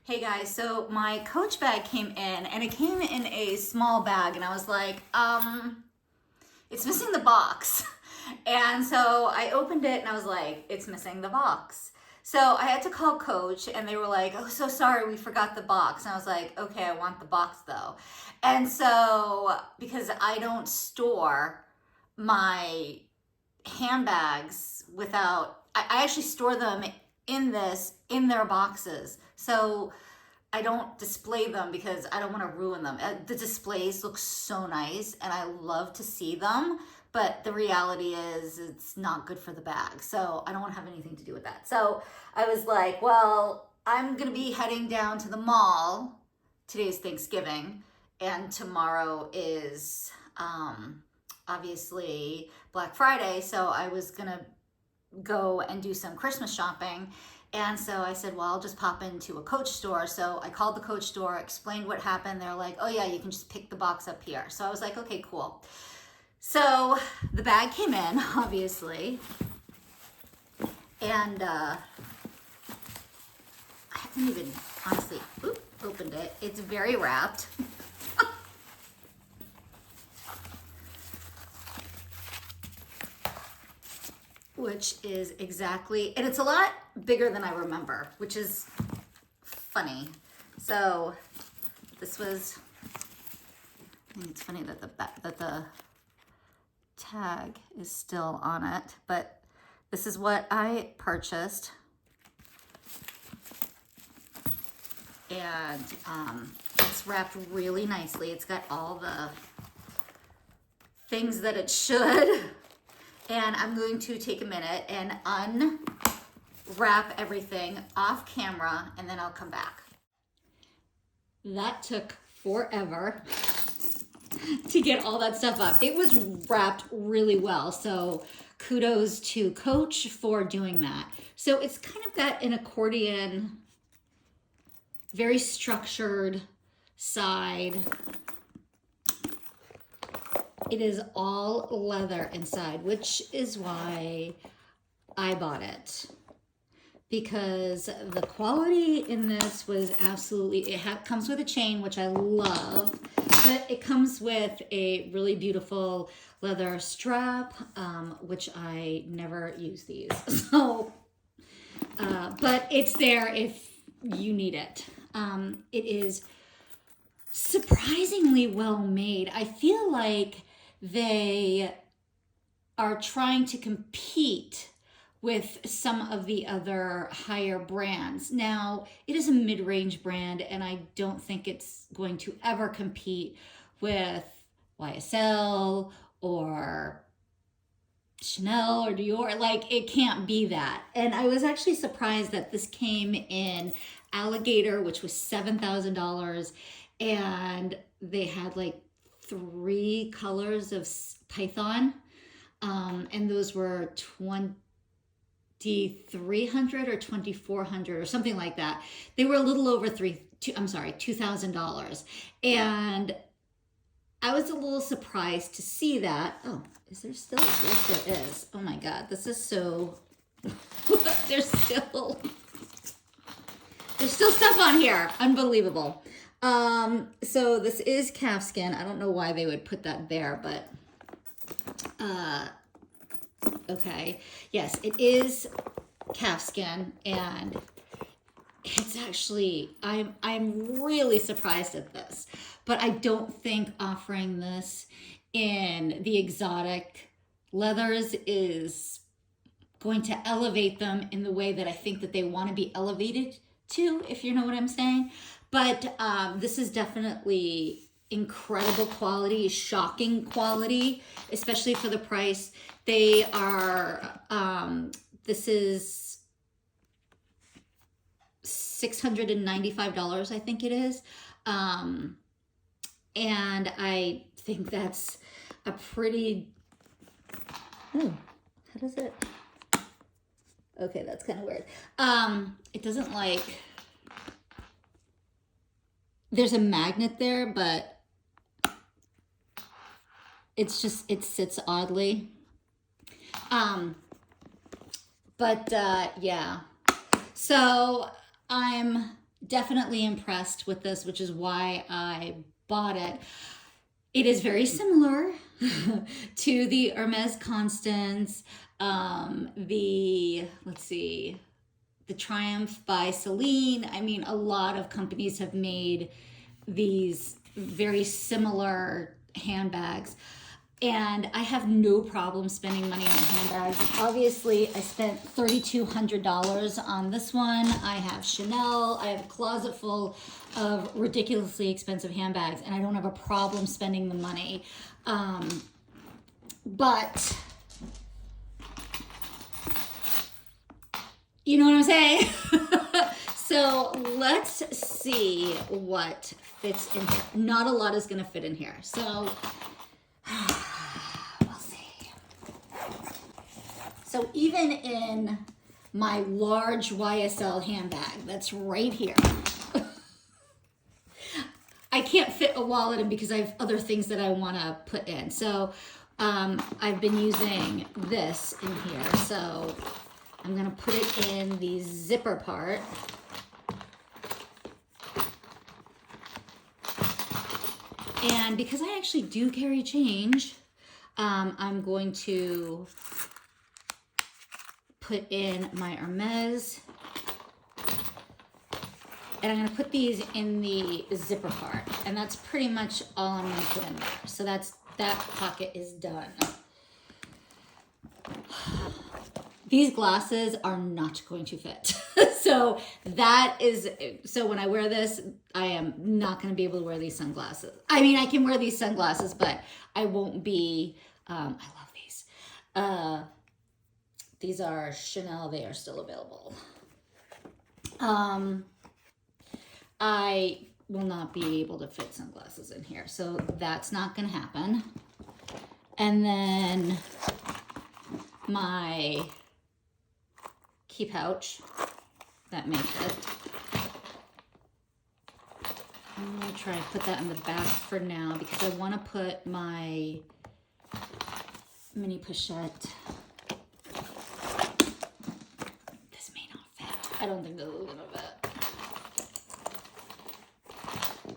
Hey guys, so my Coach bag came in and it came in a small bag and I was like, it's missing the box. And so I opened it and I was like, it's missing the box. So I had to call Coach and they were like, oh, so sorry, we forgot the box. And I was like, okay, I want the box though. And so, because I don't store my handbags I actually store them in their boxes. So I don't display them because I don't want to ruin them. The displays look so nice and I love to see them, but the reality is it's not good for the bag. So I don't want to have anything to do with that. So I was like, well, I'm going to be heading down to the mall. Today's Thanksgiving and tomorrow is obviously Black Friday. So I was going to go and do some Christmas shopping. And so I said, well, I'll just pop into a Coach store. So I called the Coach store, explained what happened. They're like, oh yeah, you can just pick the box up here. So I was like, okay, cool. So the bag came in, obviously. And I haven't even, honestly, opened it. It's very wrapped. Which is exactly, and it's a lot bigger than I remember, which is funny. So this was, I think it's funny that the tag is still on it, but this is what I purchased. And it's wrapped really nicely. It's got all the things that it should. And I'm going to take a minute and unwrap everything off camera and then I'll come back. That took forever to get all that stuff up. It was wrapped really well. So kudos to Coach for doing that. So it's kind of got an accordion, very structured side. It is all leather inside, which is why I bought it. Because the quality in this was absolutely, comes with a chain, which I love, but it comes with a really beautiful leather strap, which I never use these. So, but it's there if you need it. It is surprisingly well made. I feel like they are trying to compete with some of the other higher brands. Now, it is a mid-range brand, and I don't think it's going to ever compete with YSL or Chanel or Dior. Like, it can't be that. And I was actually surprised that this came in alligator, which was $7,000, and they had like 3 colors of python, and those were $2,300 or $2,400 or something like that. They were a little over $2,000, and I was a little surprised to see that. Oh, is there still? Yes, there is. Oh my God, this is so. There's still stuff on here. Unbelievable. So this is calfskin. I don't know why they would put that there, but, okay. Yes, it is calfskin, and it's actually, I'm really surprised at this, but I don't think offering this in the exotic leathers is going to elevate them in the way that I think that they want to be elevated to, if you know what I'm saying. But this is definitely incredible quality, shocking quality, especially for the price. They are, this is $695, I think it is. And I think that's a pretty, oh, how does it, okay, that's kind of weird. It doesn't like, there's a magnet there, but it's just, it sits oddly. But yeah, so I'm Definitely impressed with this, which is why I bought it. It is very similar to the Hermes Constance, let's see, the Triumph by Celine. I mean, a lot of companies have made these very similar handbags. And I have no problem spending money on handbags. Obviously, I spent $3,200 on this one. I have Chanel. I have a closet full of ridiculously expensive handbags, and I don't have a problem spending the money. But you know what I'm saying? So let's see what fits in here. Not a lot is going to fit in here. So we'll see. So even in my large YSL handbag that's right here, I can't fit a wallet in because I have other things that I want to put in. So I've been using this in here. So I'm going to put it in the zipper part. And because I actually do carry change, I'm going to put in my Hermes. And I'm going to put these in the zipper part. And that's pretty much all I'm going to put in there. So that pocket is done. These glasses are not going to fit. So when I wear this, I am not going to be able to wear these sunglasses. I mean, I can wear these sunglasses, but I won't be, I love these. These are Chanel. They are still available. I will not be able to fit sunglasses in here. So that's not going to happen. And then my key pouch, that may fit. I'm going to try and put that in the back for now because I want to put my mini pochette. This may not fit. I don't think this is going to fit.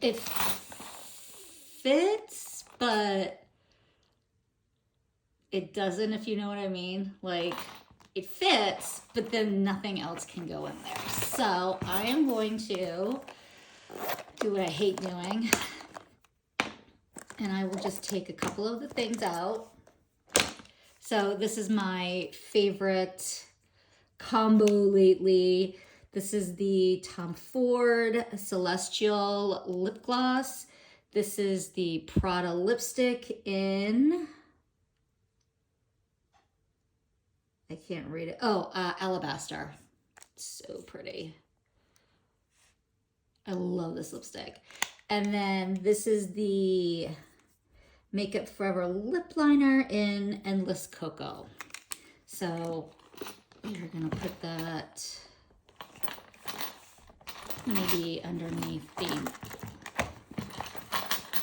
It fits, but it doesn't, if you know what I mean. Like, it fits, but then nothing else can go in there. So I am going to do what I hate doing. And I will just take a couple of the things out. So this is my favorite combo lately. This is the Tom Ford Celestial Lip Gloss. This is the Prada lipstick in... I can't read it. Oh, Alabaster. So pretty. I love this lipstick. And then this is the Makeup Forever lip liner in Endless Cocoa. So you're gonna put that maybe underneath the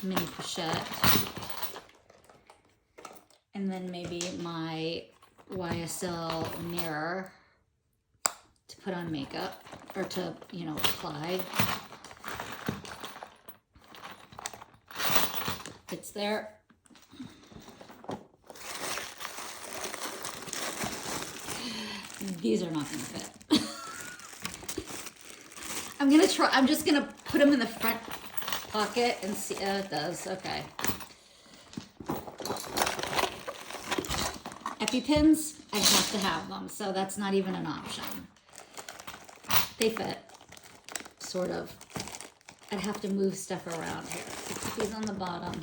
mini pochette. And then maybe my YSL mirror to put on makeup or to, apply. It's there. These are not going to fit. I'm just going to put them in the front pocket and see. Oh, it does. Okay. EpiPens, I have to have them, so that's not even an option. They fit, sort of. I'd have to move stuff around here. Put these on the bottom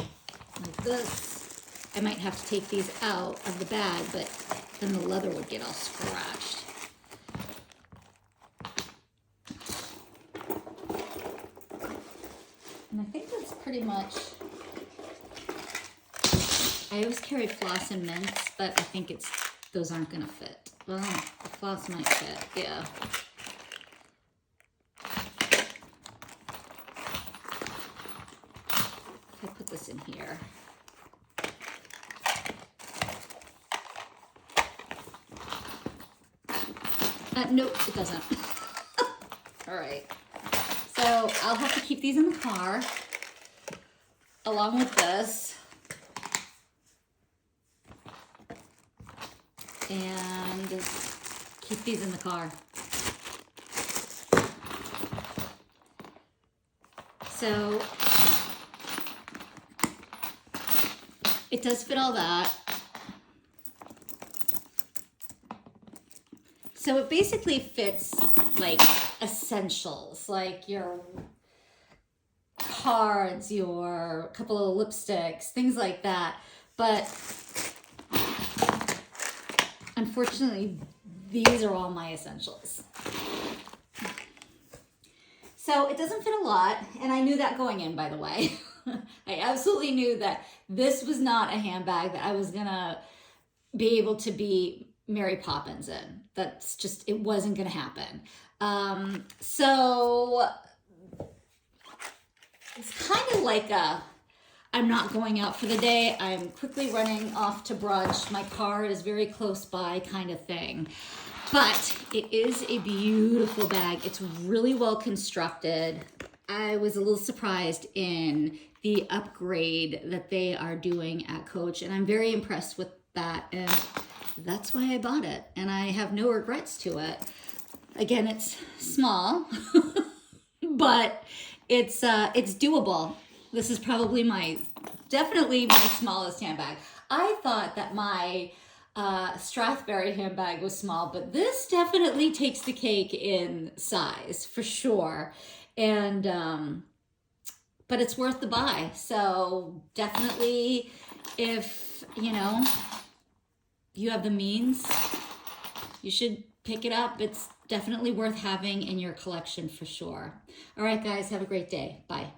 like this. I might have to take these out of the bag, but then the leather would get all scratched. And I think that's pretty much... I always carry floss and mints, but I think those aren't going to fit. Well, the floss might fit, yeah. If I put this in here. Nope, it doesn't. All right. So I'll have to keep these in the car along with this. And keep these in the car. So it does fit all that. So it basically fits like essentials, like your cards, your couple of lipsticks, things like that. But unfortunately, these are all my essentials. So it doesn't fit a lot, and I knew that going in, by the way. I absolutely knew that this was not a handbag that I was gonna be able to be Mary Poppins in. That's just, it wasn't gonna happen. So it's kind of like a, I'm not going out for the day, I'm quickly running off to brunch, my car is very close by kind of thing. But it is a beautiful bag. It's really well constructed. I was a little surprised in the upgrade that they are doing at Coach, and I'm very impressed with that, and that's why I bought it, and I have no regrets to it. Again, it's small, but it's doable. This is probably definitely my smallest handbag. I thought that my Strathberry handbag was small, but this definitely takes the cake in size for sure. And but it's worth the buy. So definitely, if you have the means, you should pick it up. It's definitely worth having in your collection for sure. All right, guys, have a great day. Bye.